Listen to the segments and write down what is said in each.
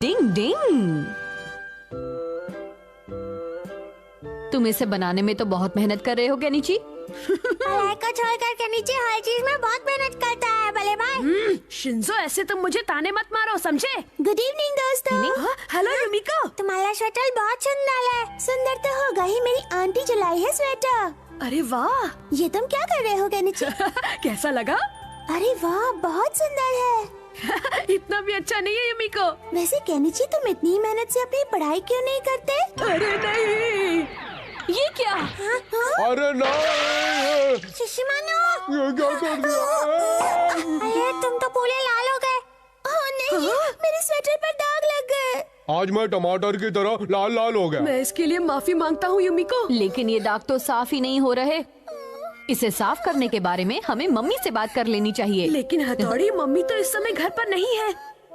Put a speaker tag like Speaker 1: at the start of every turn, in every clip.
Speaker 1: डिंग डिंग। तुम इसे बनाने में तो बहुत मेहनत कर रहे हो केनिची।
Speaker 2: पढ़ाई को छोड़कर केनिची हर चीज में बहुत मेहनत करता है। भले भाई।
Speaker 3: शिंजो, ऐसे तुम मुझे ताने मत मारो, समझे?
Speaker 2: गुड इवनिंग दोस्तों।
Speaker 3: हेलो युमिको।
Speaker 2: तुम्हारा स्वेटर बहुत सुंदर है। सुंदर तो होगा ही, मेरी आंटी चलाई है स्वेटर।
Speaker 3: अरे वाह।
Speaker 2: ये तुम क्या कर रहे हो केनिची?
Speaker 3: कैसा लगा?
Speaker 2: अरे वाह, बहुत सुंदर है।
Speaker 3: इतना भी अच्छा नहीं है युमिको।
Speaker 2: वैसे केनिची, तुम इतनी मेहनत से अपनी पढ़ाई क्यों नहीं करते?
Speaker 3: अरे नहीं।
Speaker 1: ये क्या?
Speaker 4: अरे नहीं,
Speaker 2: शिशिमानो,
Speaker 4: ये क्या कर दिया?
Speaker 2: अरे तुम तो पूरे लाल हो गए। ओह नहीं, मेरे स्वेटर पर दाग लग गए।
Speaker 4: आज मैं टमाटर की तरह लाल लाल हो गया।
Speaker 3: मैं इसके लिए माफी मांगता हूँ युमिको।
Speaker 1: लेकिन ये दाग तो साफ ही नहीं हो रहे। इसे साफ करने के बारे में हमें मम्मी से बात कर लेनी चाहिए।
Speaker 3: लेकिन हथौड़ी, मम्मी तो इस समय घर पर नहीं है।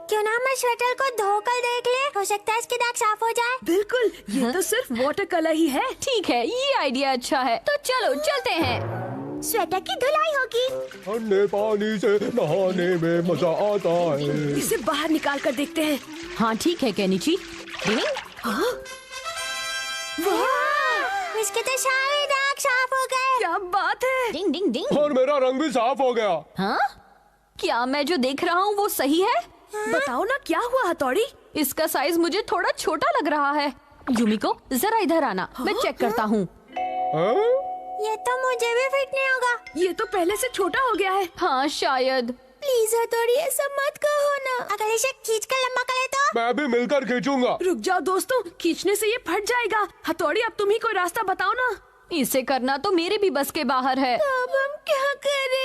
Speaker 2: क्यों ना मैं स्वेटर को धोकर देख ले, हो सकता है इसके दाग साफ हो जाए।
Speaker 3: बिल्कुल, ये तो सिर्फ वाटर कलर ही है।
Speaker 1: ठीक है, ये आइडिया अच्छा है, तो चलो चलते हैं।
Speaker 2: स्वेटर की धुलाई होगी।
Speaker 4: ठंडे पानी से नहाने में मजा आता है।
Speaker 3: इसे बाहर निकाल कर देखते हैं।
Speaker 1: हाँ ठीक है केनिची।
Speaker 2: इसके तो सारे दाग साफ हो गए।
Speaker 3: क्या बात है।
Speaker 1: डिंग डिंग डिंग।
Speaker 4: और मेरा रंग भी साफ हो गया।
Speaker 1: हाँ, क्या मैं जो देख रहा हूँ वो सही है?
Speaker 3: बताओ ना, क्या हुआ हथौड़ी?
Speaker 1: इसका साइज मुझे थोड़ा छोटा लग रहा है। युमिको, जरा इधर आना, मैं चेक करता हूँ।
Speaker 4: हाँ?
Speaker 2: ये तो मुझे भी फिट नहीं होगा।
Speaker 3: ये तो पहले से छोटा हो गया है।
Speaker 1: हाँ शायद।
Speaker 2: प्लीज हथौड़ी, ऐसा मत कहो ना। अगर इसे खींच कर लंबा करे तो?
Speaker 4: मैं भी मिलकर खींचूंगा।
Speaker 3: रुक जाओ दोस्तों, खींचने से ये फट जाएगा। हथौड़ी, अब तुम ही कोई रास्ता बताओ ना।
Speaker 1: इसे करना तो मेरे भी बस के बाहर है।
Speaker 2: अब हम क्या करें?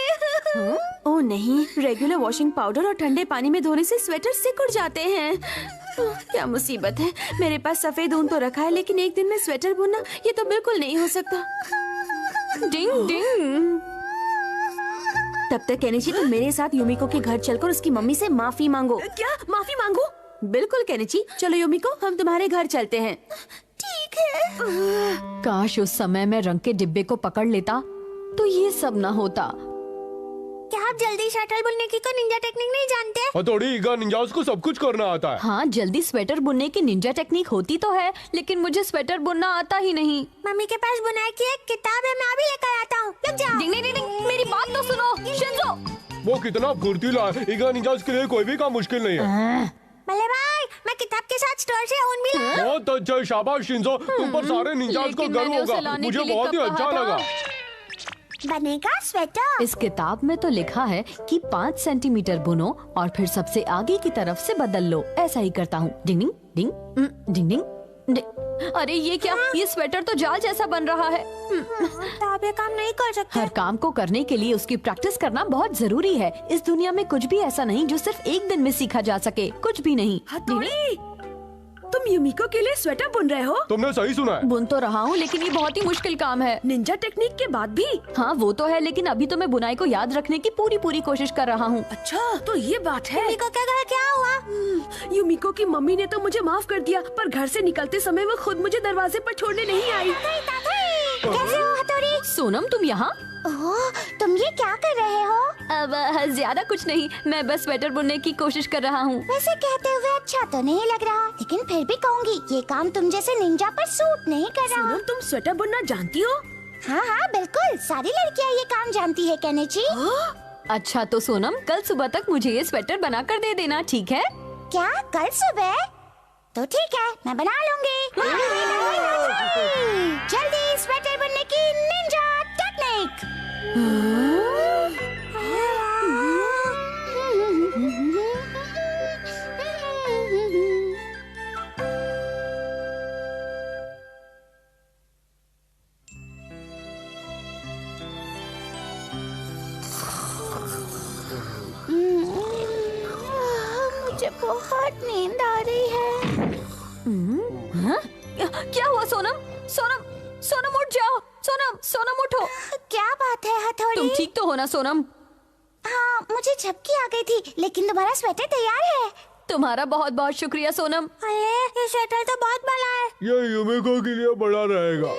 Speaker 3: ओह नहीं, रेगुलर वॉशिंग पाउडर और ठंडे पानी में धोने से स्वेटर सिकुड़ जाते हैं। क्या मुसीबत है। मेरे पास सफेद ऊन तो रखा है, लेकिन एक दिन में स्वेटर बुनना, ये तो बिल्कुल नहीं हो सकता।
Speaker 1: डिंग डिंग।
Speaker 3: तब तक केनिची, तुम मेरे साथ युमिको के घर चलकर उसकी मम्मी से माफी मांगो। क्या माफी मांगो? बिल्कुल केनिची, चलो युमिको, हम तुम्हारे घर चलते हैं।
Speaker 2: ठीक है।
Speaker 1: काश उस समय मैं रंग के डिब्बे को पकड़ लेता तो ये सब न होता।
Speaker 2: क्या आप जल्दी शटल बुनने की कोई निंजा टेक्निक नहीं जानते?
Speaker 4: हथौड़ी, ईगा निंजास को सब कुछ करना आता है।
Speaker 1: हाँ, जल्दी स्वेटर बुनने की निंजा टेक्निक होती तो है, लेकिन मुझे स्वेटर बुनना आता ही नहीं।
Speaker 2: मम्मी के पास बुनाई की एक किताब है, मैं अभी लेकर आता हूँ। लग जाओ।
Speaker 1: डिंग डिंग डिंग, मेरी बात तो सुनो शिंजो।
Speaker 4: वो कितना फुर्तीला है। ईगा निंजास के लिए कोई भी काम मुश्किल नहीं है।
Speaker 2: भले भाई, मैं किताब के साथ स्टोर से ऊन भी लाया।
Speaker 4: बहुत अच्छा, शाबाश शिंजो, तुम पर सारे निंजास को
Speaker 1: लेकिन
Speaker 4: गर्व
Speaker 1: मैंने उसे
Speaker 4: होगा।
Speaker 1: लाने
Speaker 4: मुझे
Speaker 1: के लिए
Speaker 4: बहुत ही
Speaker 1: कब
Speaker 4: अच्छा
Speaker 1: कहा था?
Speaker 4: लगा।
Speaker 2: बनेगा स्वेटर।
Speaker 1: इस किताब में तो लिखा है कि 5 सेंटीमीटर बुनो और फिर सबसे आगे की तरफ से बदल लो। ऐसा ही करता हूँ। डिंग डिंग डिंग डिंग डिंग डिंग। अरे ये क्या? ये स्वेटर तो जाल जैसा बन रहा है।
Speaker 2: तो आप ये काम नहीं कर सकते।
Speaker 1: हर काम को करने के लिए उसकी प्रैक्टिस करना बहुत जरूरी है। इस दुनिया में कुछ भी ऐसा नहीं जो सिर्फ एक दिन में सीखा जा सके। कुछ भी नहीं।
Speaker 3: हथौड़ी, तुम युमिको के लिए स्वेटर बुन रहे हो?
Speaker 4: तुमने सही सुना है।
Speaker 1: बुन तो रहा हूँ, लेकिन ये बहुत ही मुश्किल काम है।
Speaker 3: निंजा टेक्निक के बाद भी?
Speaker 1: हाँ वो तो है, लेकिन अभी तो मैं बुनाई को याद रखने की पूरी कोशिश कर रहा हूँ।
Speaker 3: अच्छा, तो ये बात है।
Speaker 2: मम्मी को क्या हुआ?
Speaker 3: युमिको की मम्मी ने तो मुझे माफ कर दिया, पर घर से निकलते समय वो खुद मुझे दरवाजे पर छोड़ने नहीं आई।
Speaker 2: कैसे हो हथौड़ी?
Speaker 1: सोनम, तुम यहाँ?
Speaker 2: ओह, तुम ये क्या कर रहे हो?
Speaker 1: अब ज्यादा कुछ नहीं, मैं बस स्वेटर बुनने की कोशिश कर रहा हूँ।
Speaker 2: वैसे कहते हुए अच्छा तो नहीं लग रहा, लेकिन फिर भी कहूँगी ये काम तुम जैसे निंजा पर सूट नहीं कर रहा।
Speaker 3: सोनम, तुम स्वेटर बुनना जानती हो?
Speaker 2: हाँ हाँ बिल्कुल, सारी लड़कियाँ ये काम जानती है केनिची।
Speaker 1: अच्छा तो सोनम, कल सुबह तक मुझे ये स्वेटर बना कर दे देना, ठीक है?
Speaker 2: क्या कल सुबह? तो ठीक है, मैं बना लूंगी। जल्दी स्वेटर बनने की निंजा टेक्निक। मुझे बहुत नींद आ रही है।
Speaker 1: हाँ? क्या हुआ सोनम? सोनम, सोनम उठ जाओ। सोनम, सोनम उठो।
Speaker 2: क्या बात है हथौड़ी?
Speaker 1: तुम ठीक तो हो ना सोनम?
Speaker 2: हाँ, मुझे झपकी आ गई थी, लेकिन तुम्हारा स्वेटर तैयार है।
Speaker 1: तुम्हारा बहुत बहुत शुक्रिया सोनम।
Speaker 2: अरे ये स्वेटर तो बहुत बड़ा है।
Speaker 4: ये युमिको के लिए बड़ा रहेगा।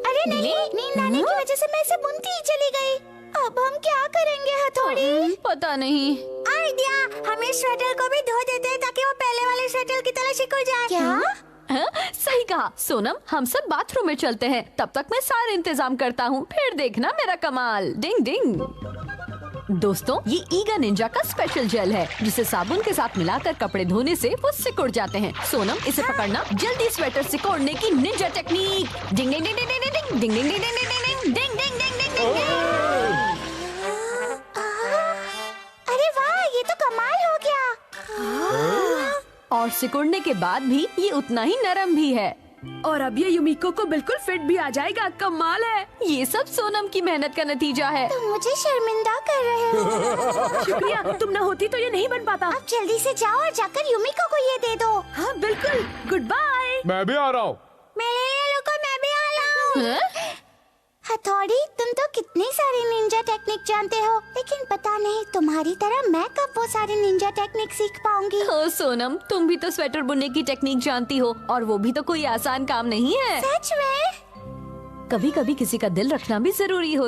Speaker 2: अरे नहीं, नींद आने की वजह से मैं इसे बुनती ही चली गई। अब हम क्या करेंगे हथौड़ी?
Speaker 1: पता नहीं।
Speaker 2: आइडिया, हम इस स्वेटर को भी धो देते हैं ताकि वो पहले वाले स्वेटर की तरह सिकुड़ जाए। क्या?
Speaker 1: हाँ, सही कहा सोनम। हम सब बाथरूम में चलते हैं, तब तक मैं सारे इंतजाम करता हूँ, फिर देखना मेरा कमाल। डिंग डिंग। दोस्तों, ये ईगा निंजा का स्पेशल जेल है जिसे साबुन के साथ मिलाकर कपड़े धोने से वो सिकुड़ जाते हैं। सोनम, इसे पकड़ना। जल्दी स्वेटर सिकोड़ने की निंजा टेक्निक। डिंग डिंग डिंग डिंग डिंग डिंग डिंग डिंग डिंग डिंग डिंग डिंग डिंग डिंग डिंग।
Speaker 2: अरे वाह, ये तो कमाल हो गया।
Speaker 1: और सिकुड़ने के बाद भी ये उतना ही नरम भी है।
Speaker 3: और अब ये युमिको को बिल्कुल फिट भी आ जाएगा। कमाल है।
Speaker 1: ये सब सोनम की मेहनत का नतीजा है।
Speaker 2: तुम मुझे शर्मिंदा कर रहे हो।
Speaker 3: शुक्रिया, तुम न होती तो ये नहीं बन पाता।
Speaker 2: अब जल्दी से जाओ और जाकर युमिको को ये दे दो।
Speaker 3: हाँ बिल्कुल। Good bye.
Speaker 4: मैं भी आ रहा हूँ।
Speaker 2: मेरे लोगों, मैं भी आ रहा हूँ। हथौड़ी, तुम तो कितनी सारी निंजा टेक्निक जानते हो, लेकिन पता नहीं तुम्हारी तरह मैं कब वो सारी निंजा टेक्निक सीख पाऊंगी।
Speaker 1: ओ सोनम, तुम भी तो स्वेटर बुनने की टेक्निक जानती हो, और वो भी तो कोई आसान काम नहीं है।
Speaker 2: सच में?
Speaker 1: कभी कभी किसी का दिल रखना भी जरूरी होता है।